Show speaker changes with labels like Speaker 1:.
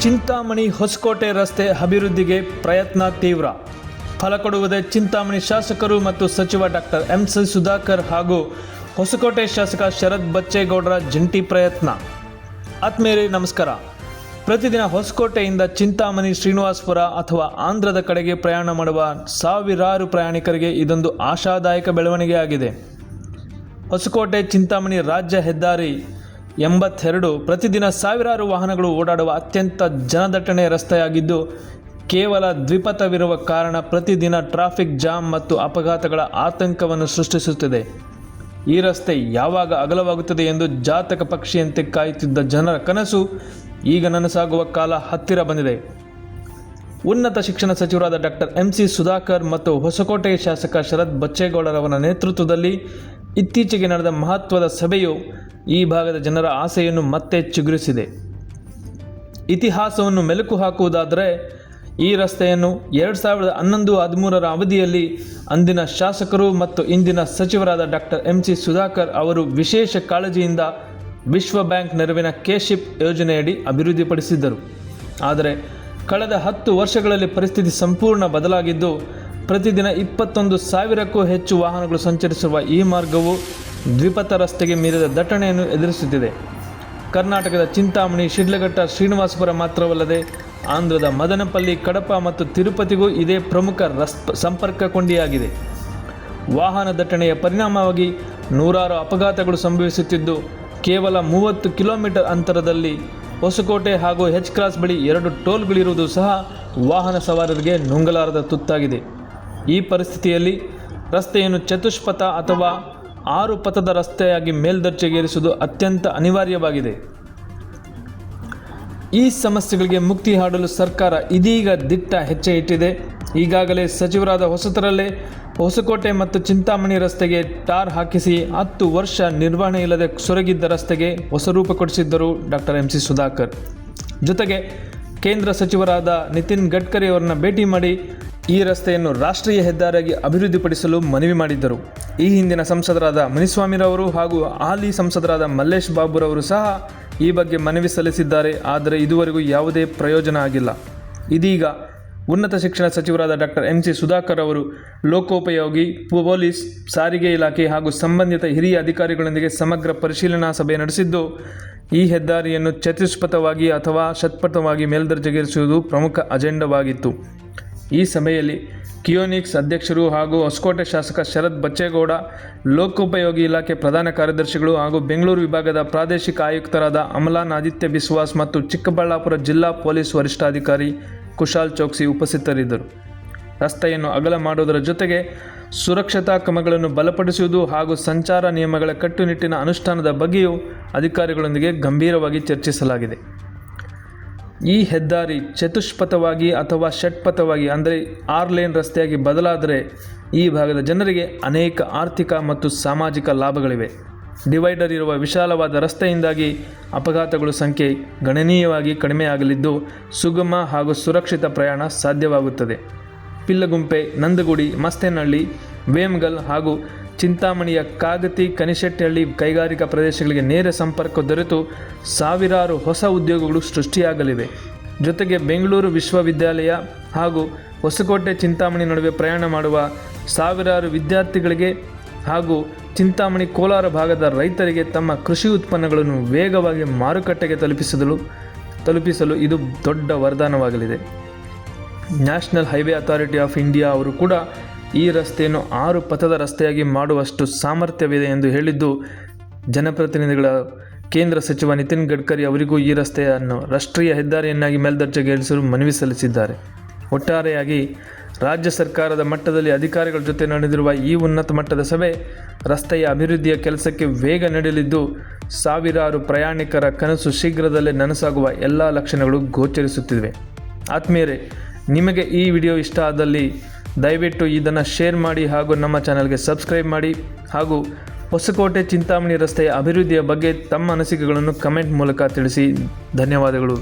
Speaker 1: ಚಿಂತಾಮಣಿ ಹೊಸಕೋಟೆ ರಸ್ತೆ ಅಭಿವೃದ್ಧಿಗೆ ಪ್ರಯತ್ನ ತೀವ್ರ. ಫಲ ಕೊಡುವುದೇ ಚಿಂತಾಮಣಿ ಶಾಸಕರು ಮತ್ತು ಸಚಿವ ಡಾಕ್ಟರ್ ಎಂ.ಸಿ. ಸುಧಾಕರ್ ಹಾಗೂ ಹೊಸಕೋಟೆ ಶಾಸಕ ಶರತ್ ಬಚ್ಚೇಗೌಡರ ಜಂಟಿ ಪ್ರಯತ್ನ. ಆತ್ಮೀಯರೇ ನಮಸ್ಕಾರ. ಪ್ರತಿದಿನ ಹೊಸಕೋಟೆಯಿಂದ ಚಿಂತಾಮಣಿ, ಶ್ರೀನಿವಾಸಪುರ ಅಥವಾ ಆಂಧ್ರದ ಕಡೆಗೆ ಪ್ರಯಾಣ ಮಾಡುವ ಸಾವಿರಾರು ಪ್ರಯಾಣಿಕರಿಗೆ ಇದೊಂದು ಆಶಾದಾಯಕ ಬೆಳವಣಿಗೆ ಆಗಿದೆ. ಹೊಸಕೋಟೆ ಚಿಂತಾಮಣಿ ರಾಜ್ಯ ಹೆದ್ದಾರಿ 82 ಪ್ರತಿದಿನ ಸಾವಿರಾರು ವಾಹನಗಳು ಓಡಾಡುವ ಅತ್ಯಂತ ಜನದಟ್ಟಣೆಯ ರಸ್ತೆಯಾಗಿದ್ದು, ಕೇವಲ ದ್ವಿಪಥವಿರುವ ಕಾರಣ ಪ್ರತಿದಿನ ಟ್ರಾಫಿಕ್ ಜಾಮ್ ಮತ್ತು ಅಪಘಾತಗಳ ಆತಂಕವನ್ನು ಸೃಷ್ಟಿಸುತ್ತಿದೆ. ಈ ರಸ್ತೆ ಯಾವಾಗ ಅಗಲವಾಗುತ್ತದೆ ಎಂದು ಜಾತಕ ಪಕ್ಷಿಯಂತೆ ಕಾಯುತ್ತಿದ್ದ ಜನರ ಕನಸು ಈಗ ನನಸಾಗುವ ಕಾಲ ಹತ್ತಿರ ಬಂದಿದೆ. ಉನ್ನತ ಶಿಕ್ಷಣ ಸಚಿವರಾದ ಡಾಕ್ಟರ್ ಎಂ.ಸಿ. ಸುಧಾಕರ್ ಮತ್ತು ಹೊಸಕೋಟೆ ಶಾಸಕ ಶರತ್ ಬಚ್ಚೇಗೌಡರವರ ನೇತೃತ್ವದಲ್ಲಿ ಇತ್ತೀಚೆಗೆ ನಡೆದ ಮಹತ್ವದ ಸಭೆಯು ಈ ಭಾಗದ ಜನರ ಆಸೆಯನ್ನು ಮತ್ತೆ ಚಿಗುರಿಸಿದೆ. ಇತಿಹಾಸವನ್ನು ಮೆಲುಕು ಹಾಕುವುದಾದರೆ, ಈ ರಸ್ತೆಯನ್ನು 2011-13ರ ಅವಧಿಯಲ್ಲಿ ಅಂದಿನ ಶಾಸಕರು ಮತ್ತು ಇಂದಿನ ಸಚಿವರಾದ ಡಾಕ್ಟರ್ ಎಂ.ಸಿ. ಸುಧಾಕರ್ ಅವರು ವಿಶೇಷ ಕಾಳಜಿಯಿಂದ ವಿಶ್ವ ಬ್ಯಾಂಕ್ ನೆರವಿನ ಕೆ-ಶಿಪ್ ಯೋಜನೆಯಡಿ ಅಭಿವೃದ್ಧಿಪಡಿಸಿದ್ದರು. ಆದರೆ ಕಳೆದ 10 ವರ್ಷಗಳಲ್ಲಿ ಪರಿಸ್ಥಿತಿ ಸಂಪೂರ್ಣ ಬದಲಾಗಿದ್ದು, ಪ್ರತಿದಿನ 21,000ಕ್ಕೂ ಹೆಚ್ಚು ವಾಹನಗಳು ಸಂಚರಿಸುವ ಈ ಮಾರ್ಗವು ದ್ವಿಪಥ ರಸ್ತೆಗೆ ಮೀರಿದ ದಟ್ಟಣೆಯನ್ನು ಎದುರಿಸುತ್ತಿದೆ. ಕರ್ನಾಟಕದ ಚಿಂತಾಮಣಿ, ಶಿಡ್ಲಘಟ್ಟ, ಶ್ರೀನಿವಾಸಪುರ ಮಾತ್ರವಲ್ಲದೆ ಆಂಧ್ರದ ಮದನಪಲ್ಲಿ, ಕಡಪ ಮತ್ತು ತಿರುಪತಿಗೂ ಇದೇ ಪ್ರಮುಖ ಸಂಪರ್ಕ ಕೊಂಡಿಯಾಗಿದೆ. ವಾಹನ ದಟ್ಟಣೆಯ ಪರಿಣಾಮವಾಗಿ ನೂರಾರು ಅಪಘಾತಗಳು ಸಂಭವಿಸುತ್ತಿದ್ದು, ಕೇವಲ 30 ಕಿಲೋಮೀಟರ್ ಅಂತರದಲ್ಲಿ ಹೊಸಕೋಟೆ ಹಾಗೂ ಹೆಚ್ ಕ್ರಾಸ್ ಬಳಿ 2 ಟೋಲ್ಗಳಿರುವುದು ಸಹ ವಾಹನ ಸವಾರರಿಗೆ ನುಂಗಲಾರದ ತುತ್ತಾಗಿದೆ. ಈ ಪರಿಸ್ಥಿತಿಯಲ್ಲಿ ರಸ್ತೆಯನ್ನು ಚತುಷ್ಪಥ ಅಥವಾ 6 ಪಥದ ರಸ್ತೆಯಾಗಿ ಮೇಲ್ದರ್ಜೆಗೇರಿಸುವುದು ಅತ್ಯಂತ ಅನಿವಾರ್ಯವಾಗಿದೆ. ಈ ಸಮಸ್ಯೆಗಳಿಗೆ ಮುಕ್ತಿ ಹಾಡಲು ಸರ್ಕಾರ ಇದೀಗ ದಿಟ್ಟ ಹೆಜ್ಜೆ ಇಟ್ಟಿದೆ. ಈಗಾಗಲೇ ಸಚಿವರಾದ ಹೊಸತರಲ್ಲೇ ಹೊಸಕೋಟೆ ಮತ್ತು ಚಿಂತಾಮಣಿ ರಸ್ತೆಗೆ ಟಾರ್ ಹಾಕಿಸಿ 10 ವರ್ಷ ನಿರ್ವಹಣೆ ಇಲ್ಲದೆ ಸೊರಗಿದ್ದ ರಸ್ತೆಗೆ ಹೊಸ ರೂಪ ಕೊಡಿಸಿದ್ದರು ಡಾಕ್ಟರ್ ಎಂ.ಸಿ. ಸುಧಾಕರ್. ಜೊತೆಗೆ ಕೇಂದ್ರ ಸಚಿವರಾದ ನಿತಿನ್ ಗಡ್ಕರಿ ಅವರನ್ನು ಭೇಟಿ ಮಾಡಿ ಈ ರಸ್ತೆಯನ್ನು ರಾಷ್ಟ್ರೀಯ ಹೆದ್ದಾರಿಯಾಗಿ ಅಭಿವೃದ್ಧಿಪಡಿಸಲು ಮನವಿ ಮಾಡಿದ್ದರು. ಈ ಹಿಂದಿನ ಸಂಸದರಾದ ಮುನಿಸ್ವಾಮಿರವರು ಹಾಗೂ ಹಾಲಿ ಸಂಸದರಾದ ಮಲ್ಲೇಶ್ ಬಾಬುರವರು ಸಹ ಈ ಬಗ್ಗೆ ಮನವಿ ಸಲ್ಲಿಸಿದ್ದಾರೆ. ಆದರೆ ಇದುವರೆಗೂ ಯಾವುದೇ ಪ್ರಯೋಜನ ಆಗಿಲ್ಲ. ಇದೀಗ ಉನ್ನತ ಶಿಕ್ಷಣ ಸಚಿವರಾದ ಡಾಕ್ಟರ್ ಎಂ.ಸಿ. ಸುಧಾಕರ್ ಅವರು ಲೋಕೋಪಯೋಗಿ, ಪೊಲೀಸ್, ಸಾರಿಗೆ ಇಲಾಖೆ ಹಾಗೂ ಸಂಬಂಧಿತ ಹಿರಿಯ ಅಧಿಕಾರಿಗಳೊಂದಿಗೆ ಸಮಗ್ರ ಪರಿಶೀಲನಾ ಸಭೆ ನಡೆಸಿದ್ದು, ಈ ಹೆದ್ದಾರಿಯನ್ನು ಚತುಷ್ಪಥವಾಗಿ ಅಥವಾ ಷಟ್ಪಥವಾಗಿ ಮೇಲ್ದರ್ಜೆಗೇರಿಸುವುದು ಪ್ರಮುಖ ಅಜೆಂಡವಾಗಿತ್ತು. ಈ ಸಭೆಯಲ್ಲಿ ಕಿಯೋನಿಕ್ಸ್ ಅಧ್ಯಕ್ಷರು ಹಾಗೂ ಹೊಸಕೋಟೆ ಶಾಸಕ ಶರತ್ ಬಚ್ಚೇಗೌಡ, ಲೋಕೋಪಯೋಗಿ ಇಲಾಖೆ ಪ್ರಧಾನ ಕಾರ್ಯದರ್ಶಿಗಳು ಹಾಗೂ ಬೆಂಗಳೂರು ವಿಭಾಗದ ಪ್ರಾದೇಶಿಕ ಆಯುಕ್ತರಾದ ಅಮಲಾನ್ ಆದಿತ್ಯ ಬಿಸ್ವಾಸ್ ಮತ್ತು ಚಿಕ್ಕಬಳ್ಳಾಪುರ ಜಿಲ್ಲಾ ಪೊಲೀಸ್ ವರಿಷ್ಠಾಧಿಕಾರಿ ಕುಶಾಲ್ ಚೌಕ್ಸಿ ಉಪಸ್ಥಿತರಿದ್ದರು. ರಸ್ತೆಯನ್ನು ಅಗಲ ಮಾಡುವುದರ ಜೊತೆಗೆ ಸುರಕ್ಷತಾ ಕ್ರಮಗಳನ್ನು ಬಲಪಡಿಸುವುದು ಹಾಗೂ ಸಂಚಾರ ನಿಯಮಗಳ ಕಟ್ಟುನಿಟ್ಟಿನ ಅನುಷ್ಠಾನದ ಬಗ್ಗೆಯೂ ಅಧಿಕಾರಿಗಳೊಂದಿಗೆ ಗಂಭೀರವಾಗಿ ಚರ್ಚಿಸಲಾಗಿದೆ. ಈ ಹೆದ್ದಾರಿ ಚತುಷ್ಪಥವಾಗಿ ಅಥವಾ ಷಟ್ಪಥವಾಗಿ ಅಂದರೆ 6 ಲೇನ್ ರಸ್ತೆಯಾಗಿ ಬದಲಾದರೆ ಈ ಭಾಗದ ಜನರಿಗೆ ಅನೇಕ ಆರ್ಥಿಕ ಮತ್ತು ಸಾಮಾಜಿಕ ಲಾಭಗಳಿವೆ. ಡಿವೈಡರ್ ಇರುವ ವಿಶಾಲವಾದ ರಸ್ತೆಯಿಂದಾಗಿ ಅಪಘಾತಗಳ ಸಂಖ್ಯೆ ಗಣನೀಯವಾಗಿ ಕಡಿಮೆಯಾಗಲಿದ್ದು, ಸುಗಮ ಹಾಗೂ ಸುರಕ್ಷಿತ ಪ್ರಯಾಣ ಸಾಧ್ಯವಾಗುತ್ತದೆ. ಪಿಲ್ಲಗುಂಪೆ, ನಂದಗುಡಿ, ಮಸ್ತೇನಹಳ್ಳಿ, ವೇಮಗಲ್ ಹಾಗೂ ಚಿಂತಾಮಣಿಯ ಕಾಗತಿ, ಕನಿಶೆಟ್ಟಿಹಳ್ಳಿ ಕೈಗಾರಿಕಾ ಪ್ರದೇಶಗಳಿಗೆ ನೇರ ಸಂಪರ್ಕ ದೊರೆತು ಸಾವಿರಾರು ಹೊಸ ಉದ್ಯೋಗಗಳು ಸೃಷ್ಟಿಯಾಗಲಿವೆ. ಜೊತೆಗೆ ಬೆಂಗಳೂರು ವಿಶ್ವವಿದ್ಯಾಲಯ ಹಾಗೂ ಹೊಸಕೋಟೆ, ಚಿಂತಾಮಣಿ ನಡುವೆ ಪ್ರಯಾಣ ಮಾಡುವ ಸಾವಿರಾರು ವಿದ್ಯಾರ್ಥಿಗಳಿಗೆ ಹಾಗೂ ಚಿಂತಾಮಣಿ, ಕೋಲಾರ ಭಾಗದ ರೈತರಿಗೆ ತಮ್ಮ ಕೃಷಿ ಉತ್ಪನ್ನಗಳನ್ನು ವೇಗವಾಗಿ ಮಾರುಕಟ್ಟೆಗೆ ತಲುಪಿಸಲು ಇದು ದೊಡ್ಡ ವರದಾನವಾಗಲಿದೆ. National highway authority of India ಅವರು ಕೂಡ ಈ ರಸ್ತೆಯನ್ನು 6 ಪಥದ ರಸ್ತೆಯಾಗಿ ಮಾಡುವಷ್ಟು ಸಾಮರ್ಥ್ಯವಿದೆ ಎಂದು ಹೇಳಿದ್ದು, ಜನಪ್ರತಿನಿಧಿಗಳ ಕೇಂದ್ರ ಸಚಿವ ನಿತಿನ್ ಗಡ್ಕರಿ ಅವರಿಗೂ ಈ ರಸ್ತೆಯನ್ನು ರಾಷ್ಟ್ರೀಯ ಹೆದ್ದಾರಿಯನ್ನಾಗಿ ಮೇಲ್ದರ್ಜೆಗೇರಿಸಲು ಮನವಿ ಸಲ್ಲಿಸಿದ್ದಾರೆ. ಒಟ್ಟಾರೆಯಾಗಿ ರಾಜ್ಯ ಸರ್ಕಾರದ ಮಟ್ಟದಲ್ಲಿ ಅಧಿಕಾರಿಗಳ ಜೊತೆ ನಡೆದಿರುವ ಈ ಉನ್ನತ ಮಟ್ಟದ ಸಭೆ ರಸ್ತೆಯ ಅಭಿವೃದ್ಧಿಯ ಕೆಲಸಕ್ಕೆ ವೇಗ ನೀಡಲಿದ್ದು, ಸಾವಿರಾರು ಪ್ರಯಾಣಿಕರ ಕನಸು ಶೀಘ್ರದಲ್ಲೇ ನನಸಾಗುವ ಎಲ್ಲ ಲಕ್ಷಣಗಳು ಗೋಚರಿಸುತ್ತಿವೆ. ಆತ್ಮೀಯರೇ, ನಿಮಗೆ ಈ ವಿಡಿಯೋ ಇಷ್ಟ ಆದಲ್ಲಿ ದಯವಿಟ್ಟು ಇದನ್ನು ಶೇರ್ ಮಾಡಿ ಹಾಗೂ ನಮ್ಮ ಚಾನಲ್ಗೆ ಸಬ್ಸ್ಕ್ರೈಬ್ ಮಾಡಿ ಹಾಗೂ ಹೊಸಕೋಟೆ ಚಿಂತಾಮಣಿ ರಸ್ತೆಯ ಅಭಿವೃದ್ಧಿಯ ಬಗ್ಗೆ ತಮ್ಮ ಅನಿಸಿಕೆಗಳನ್ನು ಕಮೆಂಟ್ ಮೂಲಕ ತಿಳಿಸಿ. ಧನ್ಯವಾದಗಳು.